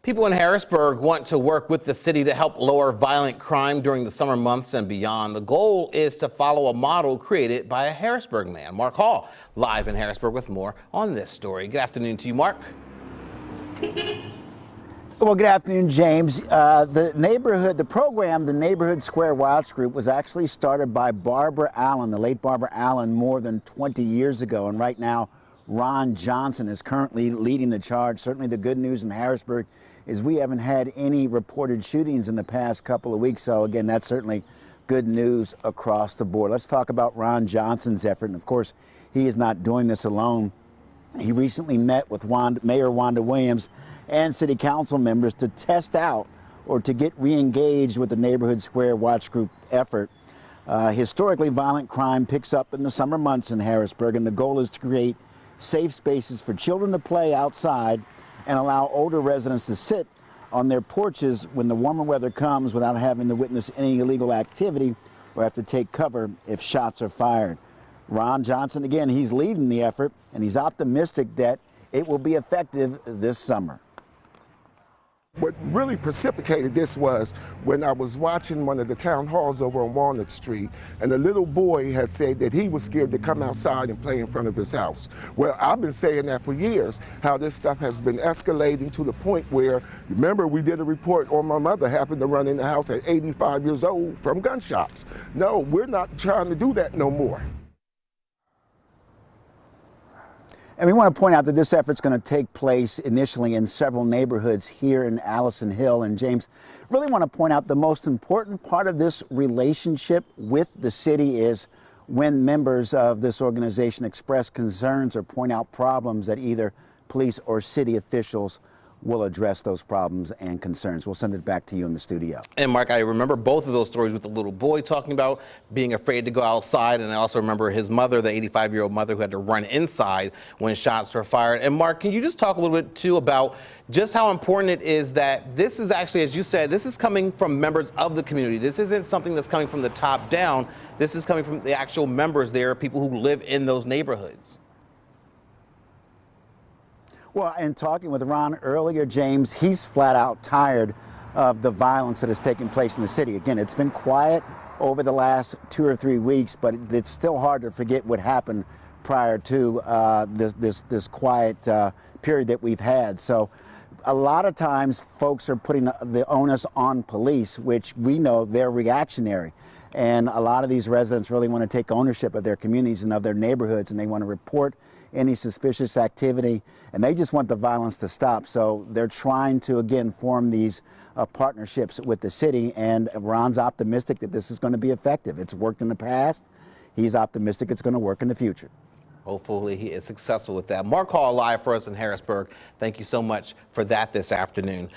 People in Harrisburg want to work with the city to help lower violent crime during the summer months and beyond. The goal is to follow a model created by a Harrisburg man. Mark Hall, live in Harrisburg with more on this story. Good afternoon to you, Mark. Well, good afternoon, James. The program, the Neighborhood Square Watch Group, was actually started by Barbara Allen, the late Barbara Allen, more than 20 years ago. And right now, Ron Johnson is currently leading the charge. Certainly the good news in Harrisburg is we haven't had any reported shootings in the past couple of weeks. So again, that's certainly good news across the board. Let's talk about Ron Johnson's effort. And of course, he is not doing this alone. He recently met with Mayor Wanda Williams and city council members to test out or to get re-engaged with the Neighborhood Square Watch Group effort. Historically, violent crime picks up in the summer months in Harrisburg, and the goal is to create safe spaces for children to play outside and allow older residents to sit on their porches when the warmer weather comes without having to witness any illegal activity or have to take cover if shots are fired. Ron Johnson, again, he's leading the effort, and he's optimistic that it will be effective this summer. What really precipitated this was when I was watching one of the town halls over on Walnut Street, and a little boy had said that he was scared to come outside and play in front of his house. Well, I've been saying that for years, how this stuff has been escalating to the point where, remember, we did a report on my mother happened to run in the house at 85 years old from gunshots. No, we're not trying to do that no more. And we want to point out that this effort is going to take place initially in several neighborhoods here in Allison Hill. And James, really want to point out the most important part of this relationship with the city is when members of this organization express concerns or point out problems that either police or city officials will address those problems and concerns. We'll send it back to you in the studio. And Mark, I remember both of those stories with the little boy talking about being afraid to go outside, and I also remember his mother, the 85-year-old mother, who had to run inside when shots were fired. And Mark, can you just talk a little bit too about just how important it is that this is actually, as you said, this is coming from members of the community. This isn't something that's coming from the top down. This is coming from the actual members there, people who live in those neighborhoods. Well, in talking with Ron earlier, James, he's flat out tired of the violence that has taken place in the city. Again, it's been quiet over the last 2 or 3 weeks, but it's still hard to forget what happened prior to this quiet period that we've had. So a lot of times folks are putting the onus on police, which we know they're reactionary. And a lot of these residents really want to take ownership of their communities and of their neighborhoods, and they want to report any suspicious activity, and they just want the violence to stop. So they're trying to, again, form these partnerships with the city, and Ron's optimistic that this is going to be effective. It's worked in the past. He's optimistic it's going to work in the future. Hopefully he is successful with that. Mark Hall live for us in Harrisburg. Thank you so much for that this afternoon.